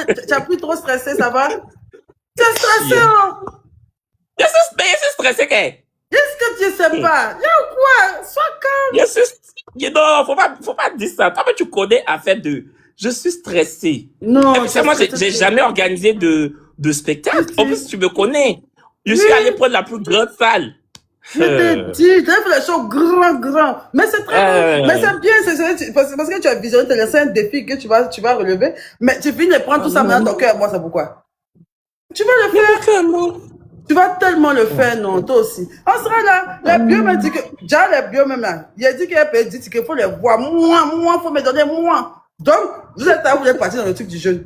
Tu as plus trop stressé, ça va? Tu es stressé, hein? Je suis stressé, qu'est-ce Qu'est-ce que tu sais pas? Y'a quoi? Sois calme. Non, faut pas dire ça. Toi, tu connais affaire de, je suis stressé. Non, Et puis, moi, j'ai jamais organisé de spectacle. En plus, tu me connais. Je suis allé prendre la plus grande salle. Je t'ai dit, tu as fait les choses grand. Mais c'est très bon. Mais c'est bien, parce que tu as visionné, tu as laissé un défi que tu vas relever. Mais tu finis de prendre tout ça maintenant dans ton cœur. Moi, c'est pourquoi. Tu vas le faire. Tu vas tellement le faire, non, toi aussi. On sera là. Les bio m'a dit que, déjà les bio même là, il a dit qu'il a dit qu'il faut les voir. Moi, faut me donner moi. Donc, vous êtes là, vous êtes parti dans le truc du jeûne.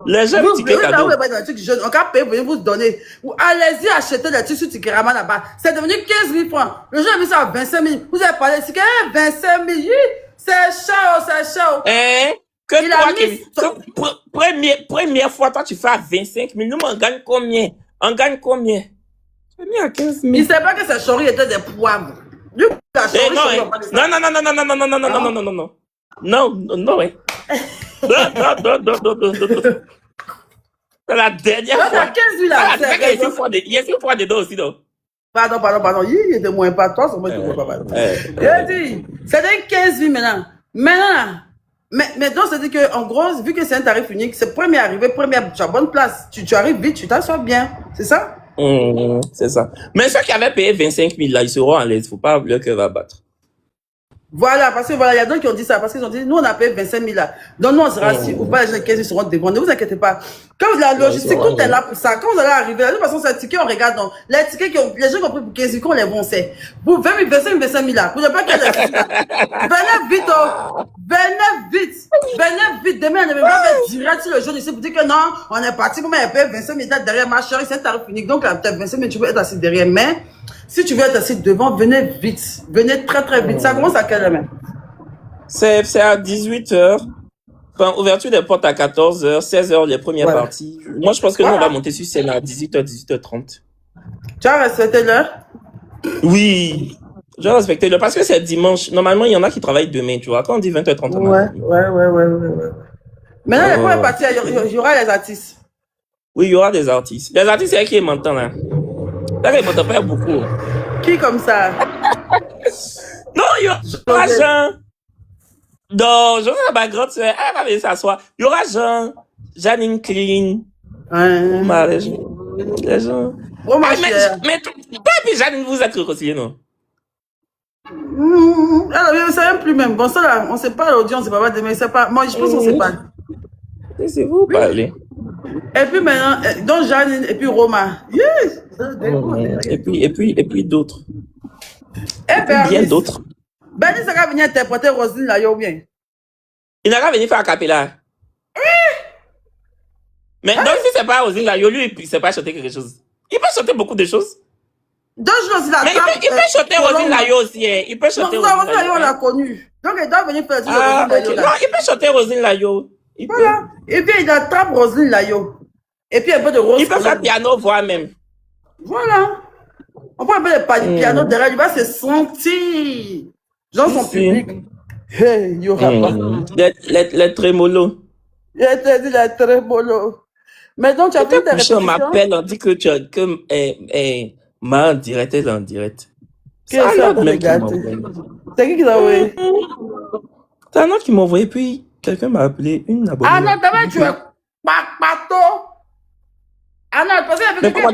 Les gens, vous êtes là, vous êtes parti dans le truc du jeûne. On va payer, venir vous donner. Allez-y acheter des trucs sur Tikirama là-bas. C'est devenu 15 000 francs. Le jeune a mis ça à 25 000. Vous avez parlé de 25 000. C'est chaud. Première fois, toi, tu fais à 25 000. Nous, on gagne combien? On gagne combien? J'ai mis à 15 000. Il ne sait pas que ces choris étaient des poivres. Non, ouais. Non. C'est la dernière fois. Il y a 15 fois dedans aussi, non? Pardon. Il était moins pas toi, c'est moi qui ne vois pas. Il dit, c'est 15 000 maintenant. Mais donc, c'est-à-dire qu'en gros, vu que c'est un tarif unique, c'est premier arrivé, tu as bonne place. Tu arrives vite, tu t'assois bien. C'est ça? C'est ça. Mais ceux qui avaient payé 25 000 là, ils seront à l'aise. Il ne faut pas le cœur va battre. Voilà, parce que voilà, il y a d'autres qui ont dit ça, parce qu'ils ont dit, nous on a payé 25 000 là. Donc nous on sera assis, ou pas les gens 15 seront devant. Ne vous inquiétez pas. Quand la logistique, tout est là pour ça. Quand vous allez arriver, de toute façon, c'est un ticket, on regarde. Donc, les tickets les gens qui ont pris pour 15 000, qu'on les vont, c'est. Pour 20 000, 25 000 là. Vous n'avez pas qu'à les venez vite, oh. Venez vite. Demain, on ne va pas faire direct sur le jaune ici pour dire que non, on est parti pour me payer 25 000 derrière ma chérie, c'est un tarif unique. Donc, peut-être 25 000, tu peux être assis derrière. Mais, si tu veux être assis devant, venez vite. Venez très vite. Ça commence à quelle heure même? C'est à 18h. Enfin, ouverture des portes à 14h, 16h les premières parties. Moi, je pense que nous, on va monter sur scène à 18h, 18h30. Tu as respecté l'heure? Oui. Je respecte l'heure parce que c'est dimanche. Normalement, il y en a qui travaillent demain, tu vois. Quand on dit 20h30, on ouais. Maintenant, les premières parties, il y aura les artistes. Oui, il y aura des artistes. Les artistes, c'est qui m'entendent là. Là, ils m'entendent pas beaucoup. Qui comme ça? Non, il y aura Jean. Non, je vais à ma grande soeur. Elle va venir s'asseoir. Il y aura Jean. Janine Clean. Les gens. Oh, mais pas Janine, vous êtes réconciliés, non? Alors, je ne sais même plus même. Bon, ça là, on ne sait pas l'audience, c'est pas demain, c'est pas. Moi, je pense qu'on ne sait pas. C'est vous parler. Et puis maintenant, donc Janine et puis Roma. Yes! Et puis d'autres. Et bien d'autres. Bernice, ça va venir interpréter Roselyne là, ou bien? Il n'a qu'à venir faire un capella. Mais donc, si c'est pas Roselyne là, lui, il ne sait pas chanter quelque chose. Il peut chanter beaucoup de choses. Donc, je aussi la mais il peut chanter Roselyne Layo aussi. Il peut chanter Roselyne Layo, on l'a connu. Donc, il doit venir faire Roselyne Layo. Non, il peut chanter Roselyne Layo. Voilà. Et puis, il attrape Roselyne Layo. Et puis, un peu de Rose. Il peut faire piano, voix même. Voilà. On prend un peu de piano derrière, il va se sentir. Dans son public. Hey, il y aura pas. Les trémolos. Il a dit les trémolos. Mais donc, tu as fait tes répétitions. On m'appelle, on dit que tu as ma en direct, elle est en direct. C'est ça, c'est qui t'a envoyé? C'est un autre qui m'a envoyé, puis quelqu'un m'a appelé, une abonnée. Ah non, d'abord tu es pato. Ah non, parce qu'il y avait quelqu'un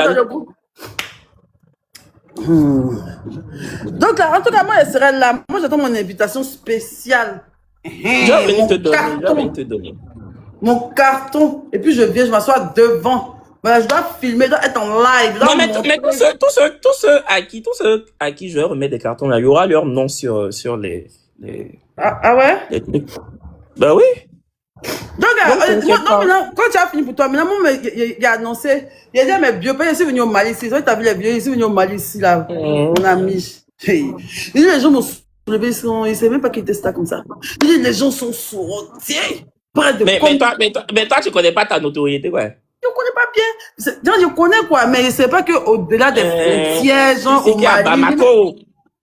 dans le groupe. Donc, en tout cas, moi, je serai là. Moi, j'attends mon invitation spéciale. Je vais venir te donner. Mon carton. Et puis, je viens, je m'assois devant. Voilà, je dois filmer, je dois être en live. Non, mais tous ceux à qui je vais remettre des cartons, là, il y aura leur nom sur les... Ah ouais? Les trucs. Ben oui. Donc, maintenant, quand tu as fini pour toi, maintenant, il a annoncé, il a dit, mais Biopé, je suis venu au Mali ici. Tu as vu les vieux, je suis venu au Mali ici, là, mon ami. Il dit, les gens m'ont soulevé, ils ne savaient même pas qu'il était ça comme ça. Il dit, les gens sont sortis. Mais toi, tu connais pas ta notoriété, quoi. Je connais pas bien. Je connais quoi, mais je sais pas qu'au-delà des frontières, genre au Mali. À Bamako.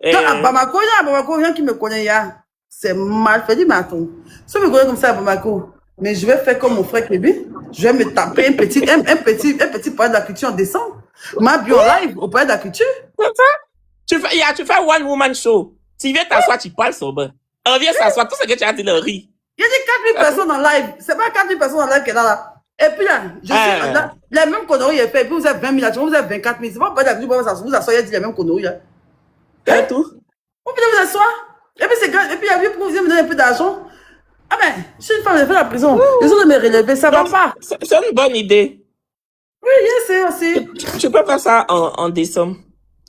À Bamako, il y a un qui me connaît, c'est mal fait. Dis, mais attends, si tu me connais comme ça à Bamako, Mais je vais faire comme mon frère Kevin. Je vais me taper un petit palais de la culture en décembre. M'habiller en live au palais de la culture. C'est ça? Tu fais one woman show. Tu viens t'asseoir, tu parles sobre. On vient s'asseoir, tout ce que tu as dit, le riz. Il y a des 4000 personnes en live. C'est pas 4000 personnes en live qu'elle a là. Et puis là, je suis là, les mêmes conneries, il fait. Et puis vous êtes 20 000 là, vous êtes 24 000. C'est pas pas d'accord, vous asseoir, il a dit les mêmes conneries là. C'est tout. Vous pouvez vous asseoir. Et puis c'est grave. Et puis il y a vu pour vous me donner un peu d'argent. Ah ben, je suis une femme, j'ai fait la prison. Les autres me relever, ça va pas. C'est une bonne idée. Oui, c'est aussi. Tu peux faire ça en décembre.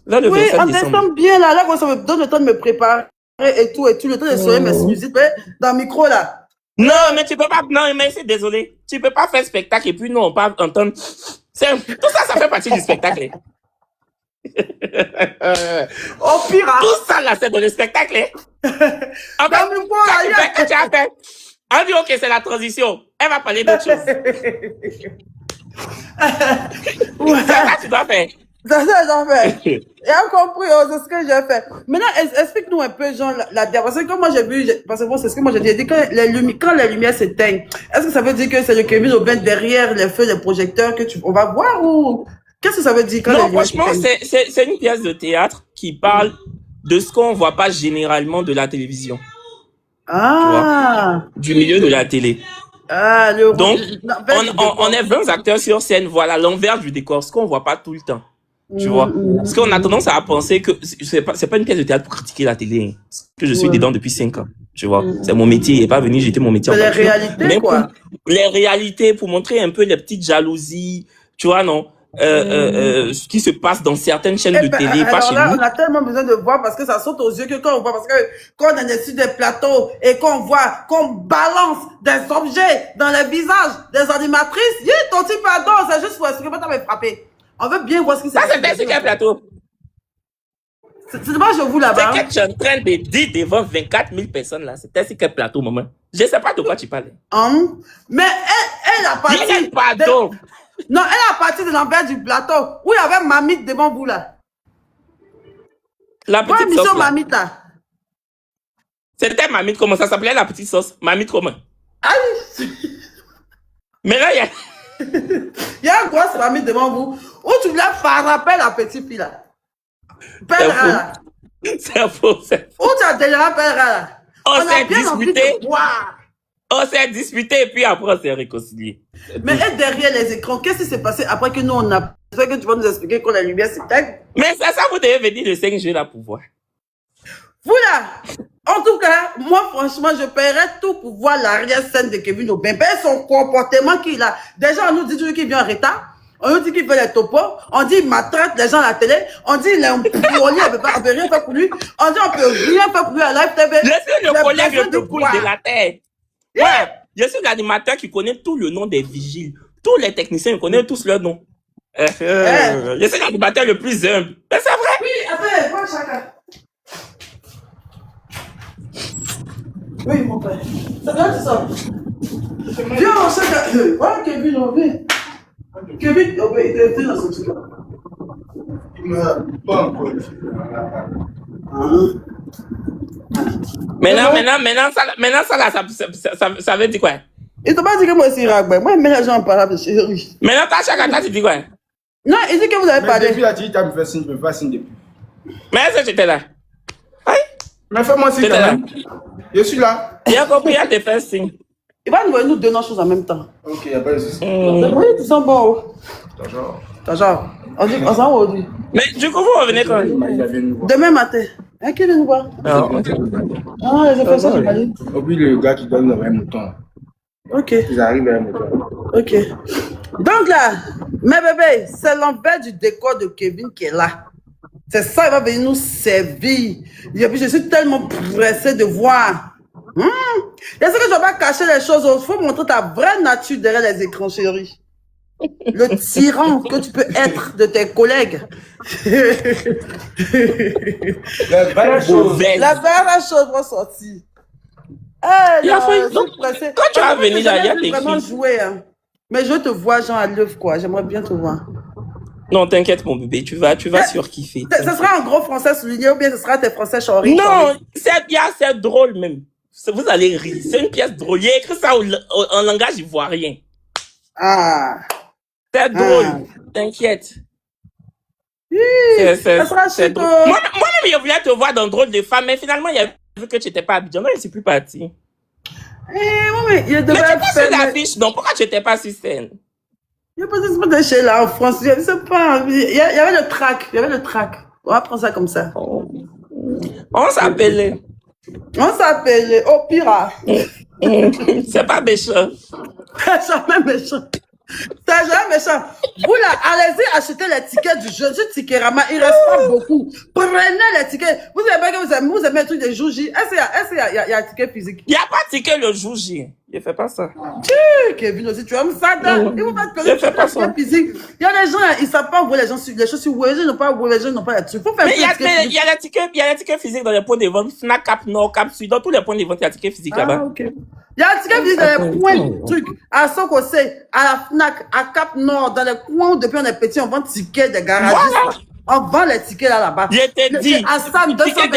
Là, le Oui, 27 en décembre. décembre, bien là. Là, quand ça me donne le temps de me préparer et tout, le temps de soigner mes sinusites dans le micro là. Non, mais tu peux pas. Non, mais c'est désolé. Tu peux pas faire spectacle et puis nous, on parle entendre. Tout ça, ça fait partie du spectacle. Au pire, hein. Tout ça, là, c'est dans le spectacle. En fait, Dans le micro, quand tu as fait. On dit, ok, c'est la transition. Elle va parler d'autre chose. Ouais. C'est ça que tu dois faire. C'est ça que j'en fais. Il a compris, oh, c'est ce que j'ai fait. Maintenant, explique-nous un peu, genre, la parce que comme moi j'ai vu, parce que bon, c'est ce que moi j'ai dit, quand les lumières s'éteignent, est-ce que ça veut dire que c'est le Kevin Aubin derrière les feux, les projecteurs on va voir ou qu'est-ce que ça veut dire quand Non, les lumières franchement, s'éteignent? c'est une pièce de théâtre qui parle de ce qu'on voit pas généralement de la télévision. Ah. Du milieu de la télé. Ah, donc, on est 20 acteurs sur scène, voilà l'envers du décor, ce qu'on voit pas tout le temps. Tu vois, parce qu'on a tendance à penser que c'est pas une pièce de théâtre pour critiquer la télé, hein. Que je suis dedans depuis 5 ans, tu vois. C'est mon métier, il est pas venu jeter mon métier en les réalités, mais quoi. Les réalités, pour montrer un peu les petites jalousies, tu vois, non, ce qui se passe dans certaines chaînes de télé, pas chez nous. On a tellement besoin de voir parce que ça saute aux yeux que quand on voit, parce que quand on est sur des plateaux et qu'on voit, qu'on balance des objets dans les visages des animatrices, ton type pardon, c'est juste pour expliquer que t'avais frappé. On veut bien voir ce qui s'est passé. Ça, c'était sur quel plateau? C'est pas je vous là-bas. C'est que tu es en train de dire devant 24 000 personnes là. C'était sur quel plateau, maman? Je sais pas de quoi tu parles. Mais elle a parti. Pardon. Non, elle a parti de l'envers du plateau où il y avait Mamite devant vous là. La petite sauce là. Mamite là. C'était Mamite, comment ça s'appelait la petite sauce? Mamite comment? Aïe. Mais là, il y a... Il y a un gros Mamite devant vous où tu voulais frapper la petite fille là. C'est faux. Où tu as déjà père là? On s'est disputé. On s'est disputé et puis après on s'est réconcilié. Mais derrière les écrans, qu'est-ce qui s'est passé après que nous on a... C'est que tu vas nous expliquer quand la lumière s'éteint. Mais c'est ça, vous devez venir le 5 juillet là pour voir. Vous là, en tout cas, moi franchement, je paierais tout pour voir l'arrière-scène de Kevin Aubin. Son comportement qu'il a. Déjà, on nous dit toujours qu'il vient en retard. On nous dit qu'il fait les topos. On dit qu'il maltraite les gens à la télé. On dit qu'il est un pourri, on peut rien faire pour lui. On dit qu'on peut rien faire pour lui à Live TV. Je suis le collègue le plus cool de la Terre. Ouais, je suis l'animateur qui connaît tout le nom des vigiles. Tous les techniciens, ils connaissent tous leurs noms. Je suis l'animateur le plus humble. Mais c'est vrai. Oui, attends, moi chacun. Oui, mon père. C'est bien tout ça. Viens, on chacun. Voilà Kevin, on vient. Kevin, on va être dans ce truc-là. Il m'a pas encore. Maintenant, ça veut dire quoi? Il t'a pas dit que moi c'est Ragbe. Moi, mais les gens parlent de chérie. Maintenant, t'as chaque année, tu dis quoi? Non, il dit que vous avez parlé. Depuis, il a dit, tu as me fait signe, je me fais signe depuis. Mais est-ce que tu étais là? Oui. Mais fais-moi signe quand même. Je suis là. Il a compris, il te fait signe. Il va nous voir nous deux choses en même temps. Ok, il n'y a pas de souci. Oui, tu sens bon. T'as genre. On dit, on s'en va aujourd'hui. Mais du coup, vous revenez quand? Demain matin. Hein, qui vient nous voir? Ah, les effets sont allés. Oublie le gars qui donne un mouton. Ok. Ils arrivent à un mouton. Ok. Donc là, mes bébés, c'est l'envers du décor de Kevin qui est là. C'est ça, il va venir nous servir. Et puis, je suis tellement pressé de voir. Est-ce que je ne vais pas cacher les choses? Il faut montrer ta vraie nature derrière les écrans, chérie. Le tyran que tu peux être de tes collègues. La vraie chose va sortir. Quand tu vas venir là, il y a des vraiment jouer, hein. Mais je te vois, Jean, à l'œuvre, quoi. J'aimerais bien te voir. Non, t'inquiète, mon bébé, tu vas surkiffer. Ce sera un gros français souligné ou bien ce sera tes français charris? Non, c'est drôle même. Vous allez rire. C'est une pièce drôle. Il a écrit ça en langage ivoirien. Ah. C'est drôle. T'inquiète. C'est drôle. Moi-même, je voulais te voir dans Drôle de femme, mais finalement, il a vu que tu n'étais pas à Abidjan. Non, je ne suis plus parti. Mais il devait mais tu pas sur l'affiche, donc pourquoi tu n'étais pas sur scène? Il n'y a pas de chez là en France. Je ne sais pas. Il y avait le trac. On va prendre ça comme ça. On s'appelait. Oh, Pira. C'est pas méchant. C'est jamais méchant. C'est jamais méchant. Vous là, allez-y acheter les tickets du jeu. Du Ticketama, il reste pas beaucoup. Prenez les tickets. Vous savez pas que vous aimez le truc des jours J. Est-ce qu'il y a un ticket physique? Il n'y a pas de ticket le jour J. Je ne fais pas ça. Kevin aussi, tu aimes ça, là? Il faut pas te je fais pas ça. Physique. Il y a des gens, ils savent pas où les gens sur Web, ils n'ont pas où les gens n'ont pas là-dessus. Mais il y a les tickets physiques dans les points de vente. Fnac, Cap Nord, Cap Sud, dans tous les points de vente, il y a des tickets physiques là-bas. Ok. Il y a un ticket physique dans les coins de trucs. À Sokosé, à la Fnac, à Cap Nord, dans les coins où depuis on est petit, on vend des tickets des garagistes. Voilà. On vend les tickets là-bas. Je t'ai dit. Tickets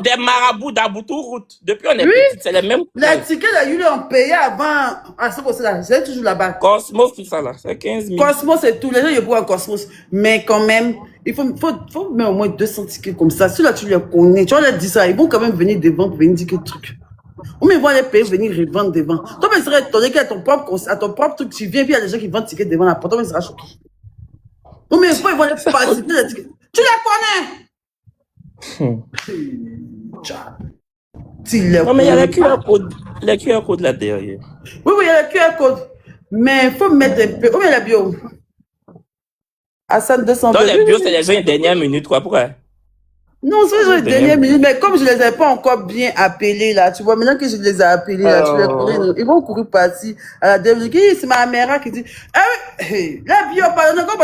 des marabouts d'Aboutou route. Depuis on est petit, c'est les mêmes. Les tickets là, ils ont payé avant. À Sokosé là, c'est toujours là-bas. Cosmos, tout ça là, c'est 15 000. Cosmos, c'est tout. Les gens, ils boivent à Cosmos. Mais quand même, il faut mettre au moins 200 tickets comme ça. Si là, tu les connais, tu vas leur dire ça. Ils vont quand même venir devant pour venir dire quel truc. Ou mais ils vont les payer, venir revendre devant. Toi, tu serais étonné qu'à ton propre truc, tu viens, puis il y a des gens qui vendent tickets devant la porte. Toi, tu seras choqué. Ou mais ils vont les participer les tickets. Tu les connais? Non, mais il y a les QR codes là derrière. Oui, il y a les QR codes. Mais il faut mettre un peu. Où est la bio? Hassan 200. Dans les bios, c'est les gens de dernière minute, quoi. Pourquoi? Non, c'est les dernières minutes, mais comme je les ai pas encore bien appelés, là, tu vois, maintenant que je les ai appelés, là, tu les connais, ils vont courir partir à la dernière minute. C'est ma mère qui dit, la bio, pardon, quand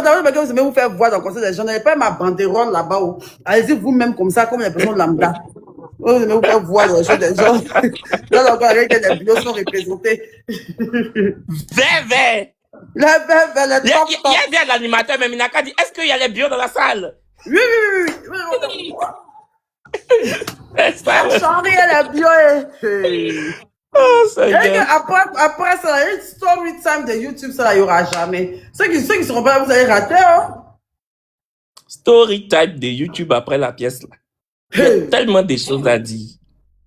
vous aimez vous faire voir dans le conseil des gens, n'allez pas ma banderole là-bas, allez-y vous-même comme ça, comme les personnes lambda. Vous aimez vous faire voir dans le jeu des gens. Là, encore, avec les bios sont représentés. Vévé! Il y a bien l'animateur, mais Minaka dit, est-ce qu'il y a les bios dans la salle? Oui. Ça change la bio. Après ça, il y a une story time de YouTube, ça, il n'y aura jamais. Ceux qui ne seront pas là, vous allez rater. Hein? Story time de YouTube après la pièce là. Il y a tellement de choses à dire.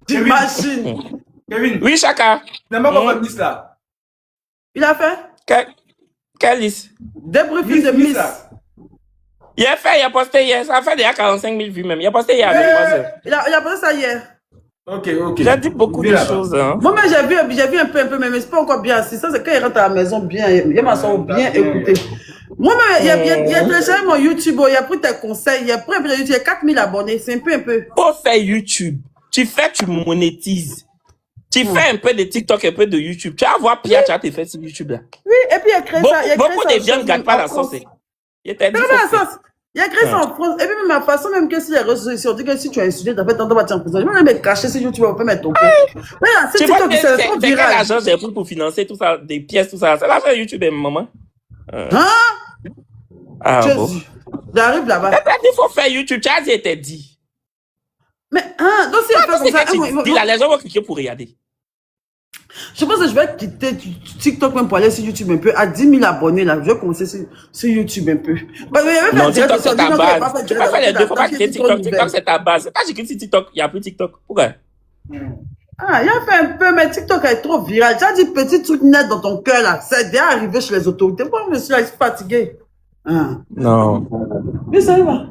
T'imagines? Kevin. Oui, Chaka. Tu n'as pas encore fait Miss là? Il a fait? Quelle liste? Débriefing de Miss. Il a posté hier. Ça a fait déjà 45 000 vues même. Il a posté hier avec 3 heures. Il a posté ça hier. Ok. Il a dit beaucoup de choses. Hein. Moi, j'ai vu un peu, mais c'est pas encore bien assis. Ça, c'est quand il rentre à la maison bien. Il m'a bien écouté. Moi-même, il a téléchargé mon YouTube. Il a pris tes conseils. Il a pris un peu de YouTube. Il y a 4000 abonnés. C'est un peu. Pour faire YouTube, tu monétises. Tu fais un peu de TikTok, un peu de YouTube. Tu vas voir Pierre, tu as tes fait sur YouTube là. Oui, et puis il a créé ça. Beaucoup de gens ne gardent pas la sauce. Il a créé ça en France. Et puis, même ma façon, même que si les réseaux sociaux, on dit que si tu as insulté, tu as fait tantôt battre en prison. Je vais même cacher sur YouTube, on peut mettre ton père. C'est TikTok qui s'est trop viral. Quel argent j'ai pris pour financer tout ça, des pièces, tout ça. C'est l'argent de YouTube, maman. Bon. J'arrive là-bas. Il faut faire YouTube. Tu as dit, était dit. Mais, donc si elle fait comme ça, dis là, les gens vont cliquer pour regarder. Je pense que je vais quitter TikTok même pour aller sur YouTube un peu. À 10 000 abonnés, là, je vais commencer sur YouTube un peu. Non, TikTok, c'est ta base. Tu peux faire les deux, faut pas quitter TikTok. TikTok, c'est ta base. C'est pas j'ai quitté TikTok, il n'y a plus TikTok. Pourquoi? Il a fait un peu, mais TikTok est trop viral. Tu as dit petit truc net dans ton cœur, là. C'est bien arrivé chez les autorités. Moi, je suis là, je suis fatigué. Non. Mais ça va.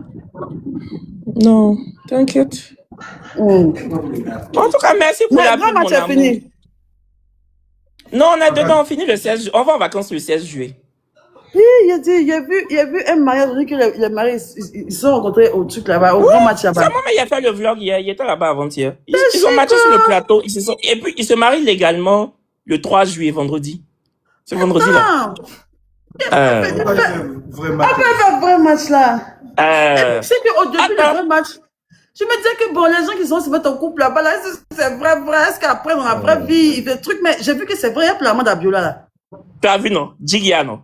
Non, t'inquiète. En tout cas, merci pour la pub, mon amour. Non, on est dedans, on finit le 16 juillet. On va en vacances le 16 juillet. Oui, il a vu un mariage, que les mariés, ils se sont rencontrés au truc là-bas, au grand match là-bas. C'est moi, mais il a fait le vlog hier, il était là-bas avant-hier. Ils ont matché sur le plateau, et puis ils se marient légalement le 3 juillet, vendredi. C'est vendredi là. Vrai match. On peut faire un vrai match là. Tu sais qu'au début du vrai match, je me disais que bon, les gens qui sont se mettre en couple là-bas, là, c'est vrai, est-ce qu'après, dans la vraie vie, il fait des trucs, mais j'ai vu que c'est vrai, il y a plein d'Abiola là. Tu as vu, non? Jigia, non?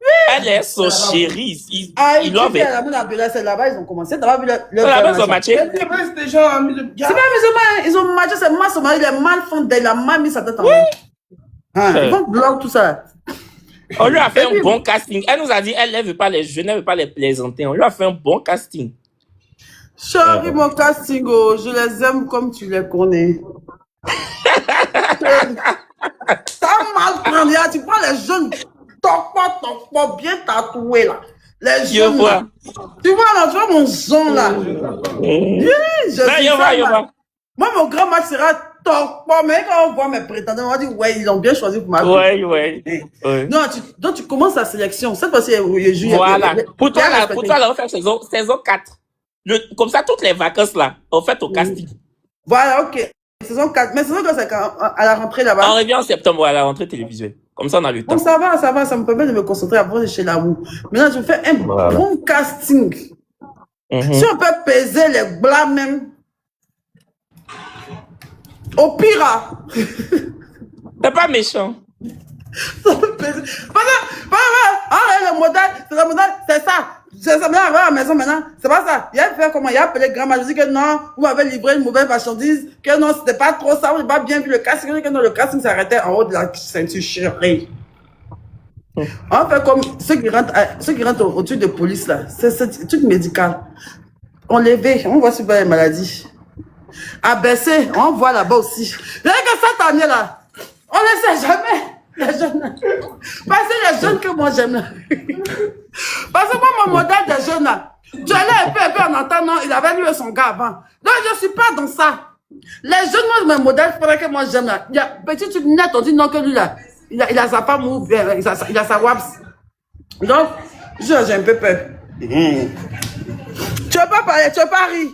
Oui, Elle est son chéri. Ah, Il tu love fais it. à la moune à c'est là-bas, ils ont commencé. T'as pas vu le Là-bas, ils ont matché. C'est vrai, c'est déjà un milieu de C'est pas musulman, ils ont matché, c'est moi, son mari, les mal font il a mal mis sa tête en haut. Ils vont bloquer tout ça. On lui a fait un bon casting. Elle nous a dit, elle ne veut pas les jeunes, elle ne veut pas les plaisanter. On lui a fait un bon casting. Chérie, mon casting, oh, je les aime comme tu les connais. T'as mal pris, tu prends les jeunes, toc pas, bien tatoué là. Les jeunes là. Tu vois là, tu vois mon son là. Oui, je vois. Moi, mon grand match sera toc pas, mais quand on voit mes prétendants, on va dire, ouais, ils l'ont bien choisi pour ma vie. Ouais. Non, donc tu commences la sélection. Cette fois-ci, il joue. Voilà. Pour toi, là, on fait saison 4. Comme ça, toutes les vacances là, on fait au casting. Voilà, ok. Saison 4. Mais saison 4, c'est à la rentrée là-bas. On revient en septembre à la rentrée télévisuelle. Comme ça, on a le temps. Bon, ça va, ça me permet de me concentrer avant de chez l'amour. Maintenant, je fais un bon casting. Si on peut peser les blancs même, au pire, c'est pas méchant. ça peut peser. Le modèle, c'est ça. C'est ça, maintenant, à la maison, maintenant, c'est pas ça. Il a fait comment? Il a appelé grand-mère, je dis que non, vous m'avez livré une mauvaise marchandise, que non, c'était pas trop ça, vous n'avez pas bien vu le casting, que non, le casting s'arrêtait en haut de la ceinture chérie. On fait comme ceux qui rentrent au-dessus de police, là, c'est un truc médical. On l'éveille, on voit super les maladies. Abaissé, on voit là-bas aussi. Rien que cette année, là, on ne sait jamais. Les jeunes. Parce que les jeunes que moi j'aime là. Parce que moi, mon modèle des jeunes là, tu allais un peu en entendant, il avait lu son gars avant. Donc je ne suis pas dans ça. Les jeunes, moi, mes modèles, que moi j'aime là. Il y a petit truc net, on dit non que lui là. Il a sa femme ou bien, il a sa waps. Donc, j'ai un peu peur. Tu veux pas parler, tu veux pas rire.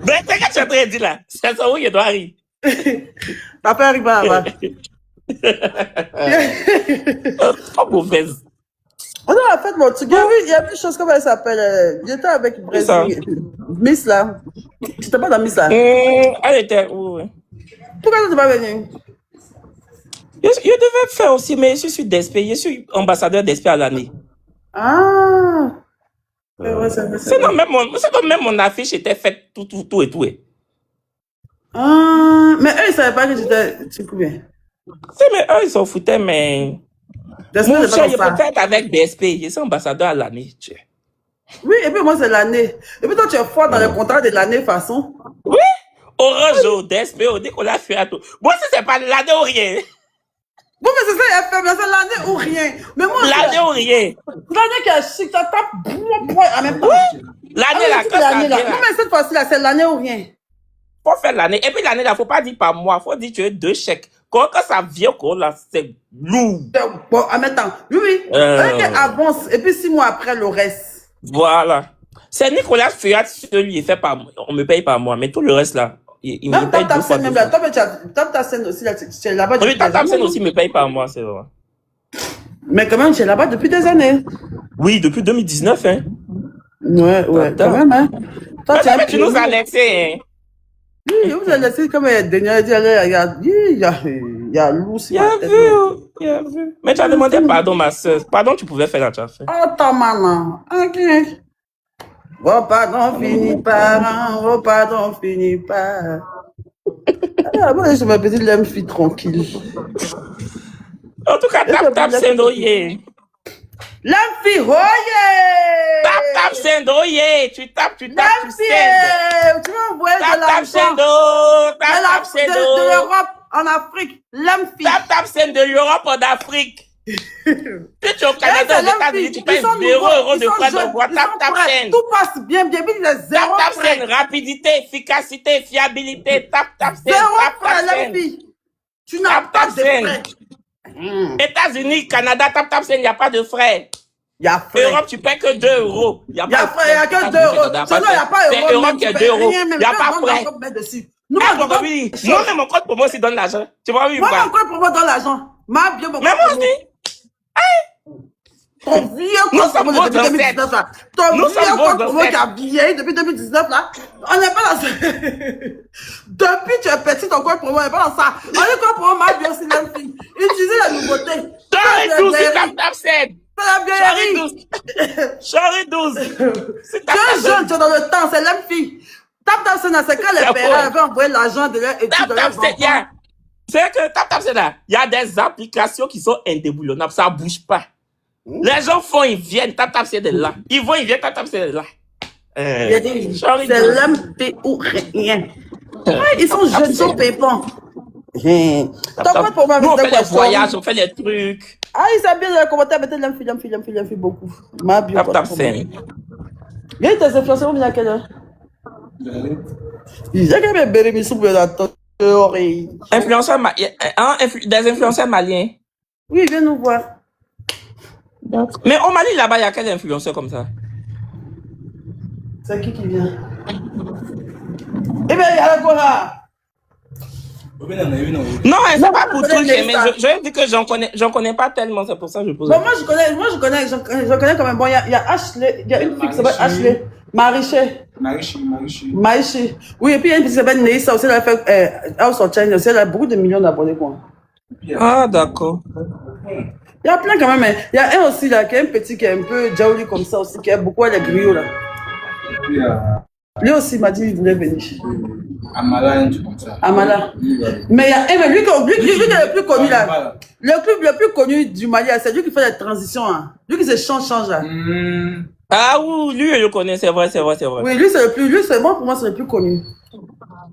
Mais c'est que tu es en train de dire là. C'est ça où il doit rire. Ta peur arrive là-bas. Trop mauvaise. On a fait mon truc. Il y a une chose, comment elle s'appelle? J'étais avec Brésil. Miss là. Tu n'étais pas dans Miss là? Elle était où? Pourquoi tu n'es pas venu? Je devais faire aussi, mais je suis DSP. Je suis ambassadeur DSP à l'année. Ah! C'est donc même mon affiche était faite tout et tout. Ah! Mais eux, ils ne savaient pas que tu couvais. Mais eux, ils s'en foutaient, mais. Mon cher, je peux faire avec DSP. Je suis ambassadeur à l'année. Oui, et puis moi, c'est l'année. Et puis toi, tu es fort dans le contrat de l'année, façon. Oui! Orange, DSP, dès qu'on l'a fait à tout. Bon, si c'est pas l'année ou rien. Bon, mais c'est ça, FM, c'est l'année ou rien. Mais moi, l'année ou rien. L'année qui est chic, ça tape en même temps. Oui! L'année là, quand ça vient là. Non, mais cette fois-ci, là, c'est l'année ou rien. Faut faire l'année. Et puis l'année là, faut pas dire par mois, faut dire tu as 2 chèques. Quand ça vient, là, c'est lourd. Bon, en même temps, oui. Avance, et puis 6 mois après, le reste. Voilà. C'est Nicolas Feuillat, celui, il fait par mois. On me paye par mois, mais tout le reste là, il me paye 2 fois. Même là, Top ta scène aussi, c'est là-bas. Oui, Top ta scène aussi me paye par mois, c'est vrai. Mais quand même, tu es là-bas depuis des années. Oui, depuis 2019, hein. Ouais, quand même, hein. Toi, tu nous as laissé, hein. Oui, vous avez laissé comme dernière il y a loup sur ma tête. Il a vu. Mais tu as demandé pardon, ma soeur. Pardon, tu pouvais faire la tu as fait. Oh, ta maman. Ok. Oh, pardon, finit par. Oh, pardon, finit par. Ah, moi, je me petite l'homme fille tranquille. En tout cas, tap, Sendoye. L'amphie, oye! Tap, Sendoye! Tu tapes, tu sends. Tu vas envoyer de l'argent. Tap, Sendo! De l'Europe en Afrique. L'amphie. Tap, Sendo de l'Europe en Afrique. Tu es au Canada, aux États-Unis, tu payes 0 € de frais d'envoi. Tap, Sendo. Tout passe bien, il est 0 Tap, Sendo, rapidité, efficacité, fiabilité. Tap, Sendo. 0 frais, l'amphie. Tu n'as pas de frais. États-Unis, Canada, Tap, Sendo, il n'y a pas de frais. Il y a frais. Europe, tu payes que 2 €. Il y a que 2 €. Sinon, il n'y a pas €. Europe, il y a 2 €. Il n'y a pas frais. Non, mais mon code promo aussi donne l'argent. Tu vois, oui, moi, mon code promo donne l'argent. Mais moi aussi. Ton vieux code promo depuis 2019 là. Ton vieux code promo qui a vieilli depuis 2019 là. On n'est pas dans ça. Depuis tu es petit, ton code promo n'est pas dans ça. On est code promo m'a bien aussi l'homme fille. beauté. Charlie 12, c'est tap scène. C'est la Charlie vieillerie. 12. Charlie 12. C'est Tu es jeune, tu es dans le temps, c'est l'homme fille. Tap scène, c'est quand les pères avaient envoyé l'argent de leur étude. Tap scène, c'est que tap scène là, il y a des applications qui sont indéboulonnables, ça bouge pas. Les gens font, ils viennent, tap scène est là. Ils vont, ils viennent, tap scène est là. C'est l'homme paye ou rien. Ouais, ils sont jeunes, ils sont pépons. Nous, on fait les voyages, on fait les trucs. Ah, ils savent bien dans les commentaires, mettez l'homme fille beaucoup. Ma bio. Tap scène. Viens, tes influenceurs, on à quelle heure? J'ai quand même béni, soupe dans ton oreille. Influenceurs des influenceurs maliens. Oui, viens nous voir. Mais au Mali, là-bas, il y a quel influenceur comme ça? C'est qui vient? Eh bien, il y a la Cora. Non, c'est pas pour tout le mais je dis que j'en connais pas tellement, c'est pour ça que je pose. Bon, moi, je connais quand même. Bon, il y a Ashley, il y a une fille qui s'appelle Ashley. Mariché. Oui, et puis il y a une fille qui s'appelle Neissa aussi, elle a fait House of Change aussi, elle a beaucoup de millions d'abonnés, quoi. Ah, d'accord. Il y a plein quand même, mais il y a un aussi là, qui est un petit, qui est un peu jolly comme ça aussi, qui a beaucoup les griots là. Lui aussi m'a dit qu'il voulait venir. Amala, un truc comme ça. Amala. Mais il y a un, lui qui est le plus connu là. Le plus connu du Mali, c'est lui qui fait la transition. Hein. Lui qui se change là. Ah oui, lui, je le connais, c'est vrai. Oui, lui, c'est le plus, moi, pour moi, c'est le plus connu.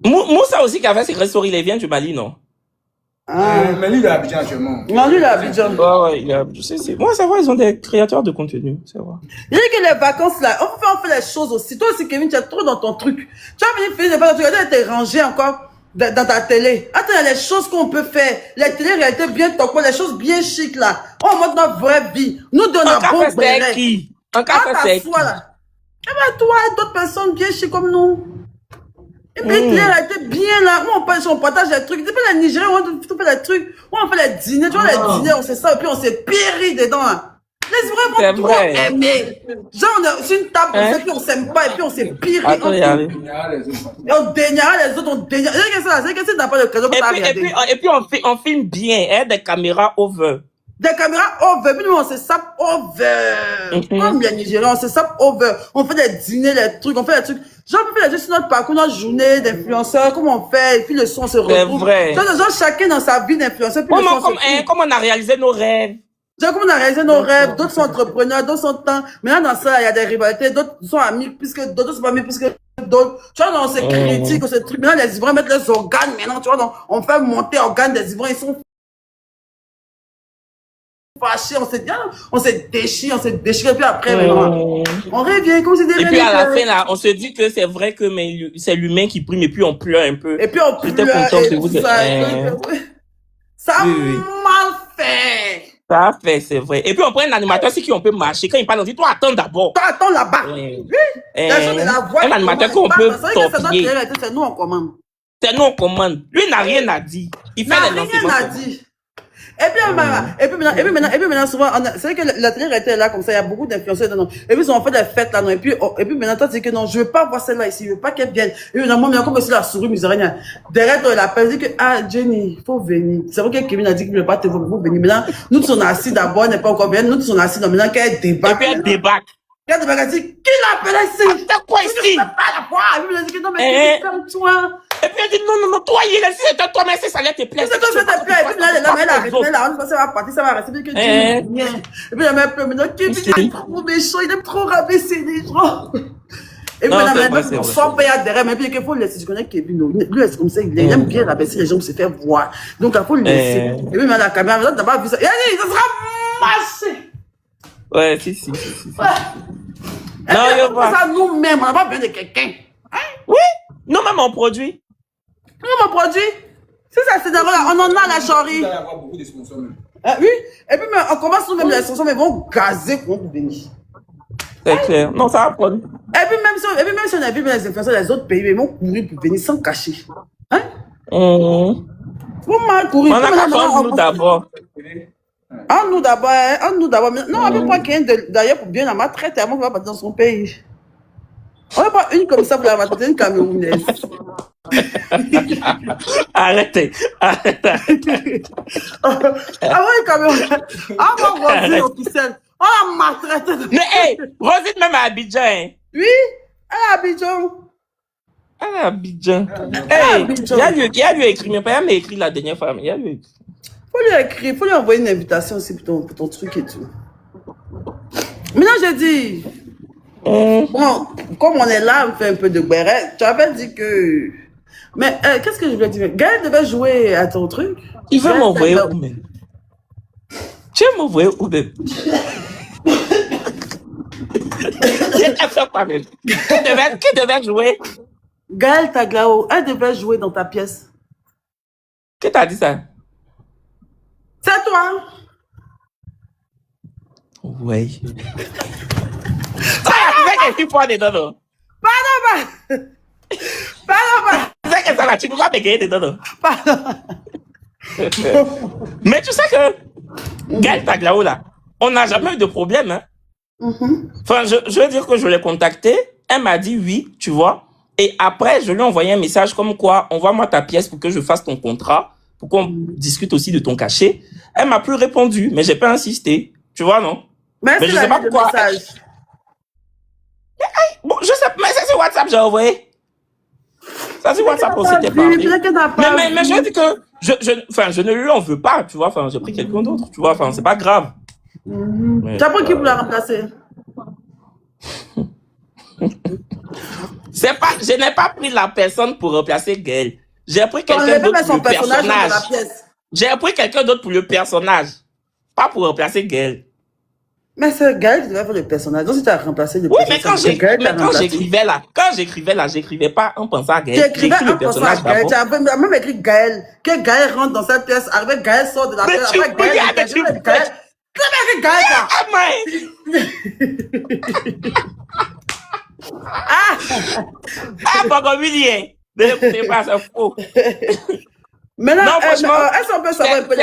Moussa aussi qui a fait ses restaurants, il vient du Mali, non? Mais lui, il est à Abidjan actuellement. Non, lui, il est à Abidjan. Ouais, moi, c'est vrai, ils ont des créateurs de contenu, c'est vrai. Il dit que les vacances là, on fait les choses aussi. Toi aussi, Kevin, tu es trop dans ton truc. Tu vas venir faire des vacances, tu vas t'es rangé encore dans ta télé. Attends, il y a les choses qu'on peut faire. Les télé-réalités bien top, les choses bien chic là. On montre notre vraie vie. Nous donnons un bon c'est qui? En cas c'est qui? Là. Eh ben, toi et d'autres personnes bien chic comme nous. Et puis, télé-réalité bien là. Où on partage les trucs. Depuis les Nigériens, on fait les trucs. Où on fait les dîners. Tu vois, les dîners, on sait ça. Et puis, on s'est péri dedans. Hein. Les vrais vont trop aimer. Genre, on est sur une table, on sait, puis on s'aime pas. Et puis, on s'est péri. Et on déniara les autres. On déniara. C'est que c'est pas le cadeau. Et puis, on filme bien. Hein, des caméras over. Des caméras over, puis nous on se sape over. Comme les Nigériens, on se sape over. On fait des dîners, les trucs, on fait des trucs. Genre, on fait des trucs sur notre parcours, notre journée d'influenceur, comment on fait, et puis le son on se retrouve. C'est vrai. Genre, chacun dans sa vie d'influenceur. Comment on a réalisé nos rêves? Genre, comment on a réalisé nos rêves, d'autres sont entrepreneurs, d'autres sont temps. Maintenant, dans ça, il y a des rivalités, d'autres sont amis plus que d'autres, sont pas amis plus que d'autres. Tu vois, on se critique, on se truc. Maintenant, les Ivoiriens mettent leurs organes, maintenant, tu vois, donc, on fait monter organes des Ivoiriens, ils sont fâché, on s'est déchiré, et puis après, on revient comme si et puis à la fin, là, on se dit que c'est vrai que c'est l'humain qui prime, et puis on pleure un peu. Et puis on pleure. J'étais content de vous dire. Ça a mal fait. Ça a fait, c'est vrai. Et puis on prend un animateur, c'est qui on peut marcher. Quand il parle, on dit, toi, attends d'abord. Toi, attends là-bas. Oui. Un animateur qu'on peut torpiller. C'est nous, on commande. C'est nous, on commande. Lui, il n'a rien à dire. Il fait les lancements. Rien à dire. Et puis maintenant, souvent, c'est vrai que la télé était là comme ça, il y a beaucoup d'influenceurs dedans. Et puis, ils ont fait des fêtes là, non. Et puis maintenant, toi, tu dis que non, je veux pas voir celle-là ici, je veux pas qu'elle vienne. Et puis, moi, comme aussi la souris misérable. Derrière toi, il appelle, dit que, Jenny, il faut venir. C'est vrai que Kevin a dit qu'il ne veut pas te voir, il faut venir. Maintenant, nous, on est assis d'abord, elle n'est pas encore bien. Nous, on est assis, donc maintenant, qu'elle débat. Et puis, elle débat. Regarde, il m'a dit, qui l'appelle ici? C'est quoi ici? Je ne peux pas la voir. Et puis, il a dit que non, mais ferme-toi. Et puis, elle dit, non, toi, il est ici, c'est toi, mais ça allait te plaire. C'est toi, ça te plaît. Et puis, là, elle a arrêté, là, ça va partir, ça va rester, que tu viens. Et puis, elle m'a peur, maintenant, Kevin, il est trop méchant, il aime trop rabaisser les gens. Et puis, maintenant, son père derrière, mais puis, il faut le laisser. Je connais Kevin, lui, c'est comme ça, il aime bien rabaisser les gens pour se faire voir. Donc, il faut le laisser. Et puis, maintenant, la caméra, maintenant, d'abord, vu ça. Et elle dit, ça sera marché. Ouais, si. Non, on fait ça nous-mêmes, on n'a pas besoin de quelqu'un. Oui, nous-mêmes on produit. Nous-mêmes on produit. C'est ça, c'est d'abord là, on en a la charrie. Il va y avoir beaucoup de sponsors même. Oui, et puis on commence nous-mêmes les sponsors, mais ils vont gazer pour venir. C'est clair. Non, ça va prendre. Et puis même si on a vu les influenceurs des autres pays, ils vont courir pour venir sans cacher. Hein? Pour mal courir. On a qu'à faire nous d'abord. Nous d'abord. Non, avec moi qui est d'ailleurs pour bien la maltraiter, avant qu'il va partir dans son pays. On va pas une comme ça pour la mater, une Camerounaise. Arrêtez. Ah ouais, Camerounaise. Ah, moi, Rosine officielle. On la maltraite. Mais hey, Rosine même à Abidjan. Hein. Oui, elle est à Abidjan. Elle est à Abidjan. Hey, Abidjan. il y a lui écrit, mais pas m'a écrit la dernière fois. Mais il y a lui écrit. Faut lui écrire, faut lui envoyer une invitation aussi pour ton truc et tout. Maintenant, j'ai dit, bon, comme on est là, on fait un peu de béret. Tu avais dit que... Mais qu'est-ce que je voulais dire? Gaël devait jouer à ton truc. Il veut m'envoyer où même? Tu veux m'envoyer où même? Qui devait jouer? Gaël Taglao, elle devait jouer dans ta pièce. Qui t'a dit ça? C'est toi. Ouais. Ah, tu sais qu'elle pas dedans, non? Pardon. Tu sais que ça va, tu peux pas me gagner dedans, non? Pardon. Mais tu sais que Gaël Taglao, là, on n'a jamais eu de problème, hein? Enfin, je veux dire que je l'ai contactée, elle m'a dit oui, tu vois. Et après, je lui ai envoyé un message comme quoi, envoie-moi ta pièce pour que je fasse ton contrat, pour qu'on discute aussi de ton cachet. Elle m'a plus répondu, mais j'ai pas insisté. Tu vois, non? Mais je sais pas pourquoi. Bon, je sais, mais c'est sur WhatsApp, j'ai envoyé. Ça, c'est WhatsApp, on s'était parlé. Mais je dis que, je ne lui en veux pas, tu vois. Enfin, j'ai pris quelqu'un d'autre, tu vois. Enfin, c'est pas grave. Tu as pris qui pour la remplacer? Je n'ai pas pris la personne pour remplacer Gaël. J'ai pris quelqu'un d'autre pour le personnage. J'ai pris quelqu'un d'autre pour le personnage. Pas pour remplacer Gaël. Mais c'est Gaël qui devait faire le personnage. Donc si tu as remplacé le personnage. Oui, mais quand j'écrivais là, j'écrivais pas en pensant à Gaël. Tu écrivais en pensant à Gaël. Tu as même écrit Gaël. Que Gaël rentre dans cette pièce. Après, Gaël sort de la pièce. Après, Gaël. Tu m'as écrit Gaël là. Bon, William. Ne pas, c'est faux. Maintenant, est-ce qu'on peut savoir un peu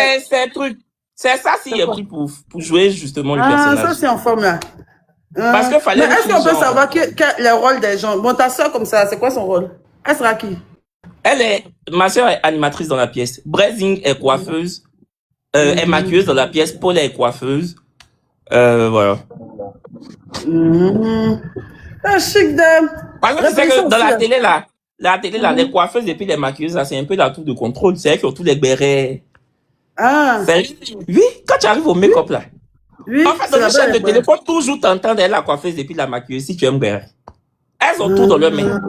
c'est ça s'il est pris pour jouer justement le personnage. Ah, ça c'est en forme là. Parce que fallait. Mais est-ce qu'on peut savoir le rôle des gens? Bon, ta soeur comme ça, c'est quoi son rôle? Elle sera qui? Ma soeur est animatrice dans la pièce. Brezing est coiffeuse. Est maquilleuse dans la pièce. Paul est coiffeuse. Voilà. Ah, chic dame. Parce que tu sais que dans la télé là, les coiffeuses et puis les maquilleuses là, c'est un peu la tour de contrôle. C'est elles qui ont tous les bérets. Ah. Oui, quand tu arrives au make-up là. Oui, en fait, dans le chaîne de télé, faut toujours t'entendre la coiffeuse et puis la maquilleuse si tu aimes béret. Elles ont tout dans leur main.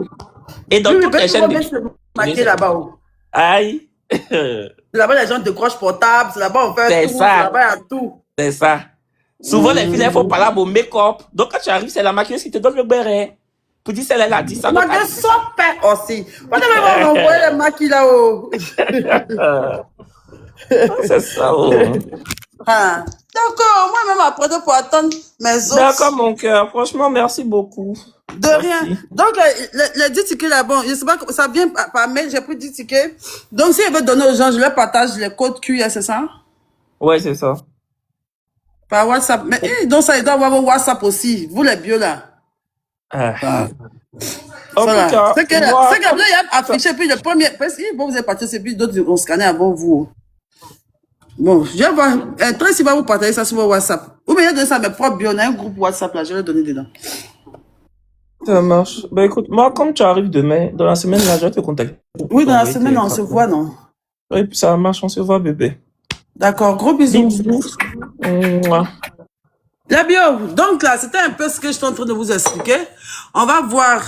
Et dans toutes les chaînes de télé. Là-bas. Aïe. C'est là-bas les gens décrochent portable, c'est là-bas on fait tout, c'est là-bas il y a tout. C'est ça. Souvent les filles, elles font pas là au make-up. Donc quand tu arrives, c'est la maquilleuse qui te donne le béret. Pour dire celle-là, elle a dit ça. On a des super aussi. On devait m'envoyer les maquilles là-haut. C'est ça. Ah. D'accord, moi-même après pour attendre mes autres. D'accord, mon cœur. Franchement, merci beaucoup. De rien. Donc, les 10 tickets là, bon, je sais pas, ça vient par mail, j'ai pris 10 tickets. Donc, si elle veut donner aux gens, je leur partage les codes QR, c'est ça? Ouais, c'est ça. Par WhatsApp. Mais donc, ça, il doit avoir vos WhatsApp aussi. Vous, les bios là. Voilà. C'est que là, il a affiché, puis le premier, parce qu'il va vous partager, puis d'autres vont scanner avant vous. Bon, je vais voir, Tracy va vous partager ça sur vos WhatsApp. Ou bien, il y a donné ça à mes propres bios, on a un groupe WhatsApp là, je vais le donner dedans. Ça marche. Bah écoute, moi, comme tu arrives demain, dans la semaine là, je vais te contacter. Oui, dans la semaine, on se voit, non? Oui, puis ça marche, on se voit, bébé. D'accord, gros bisous. La bio, donc là, c'était un peu ce que je suis en train de vous expliquer. On va voir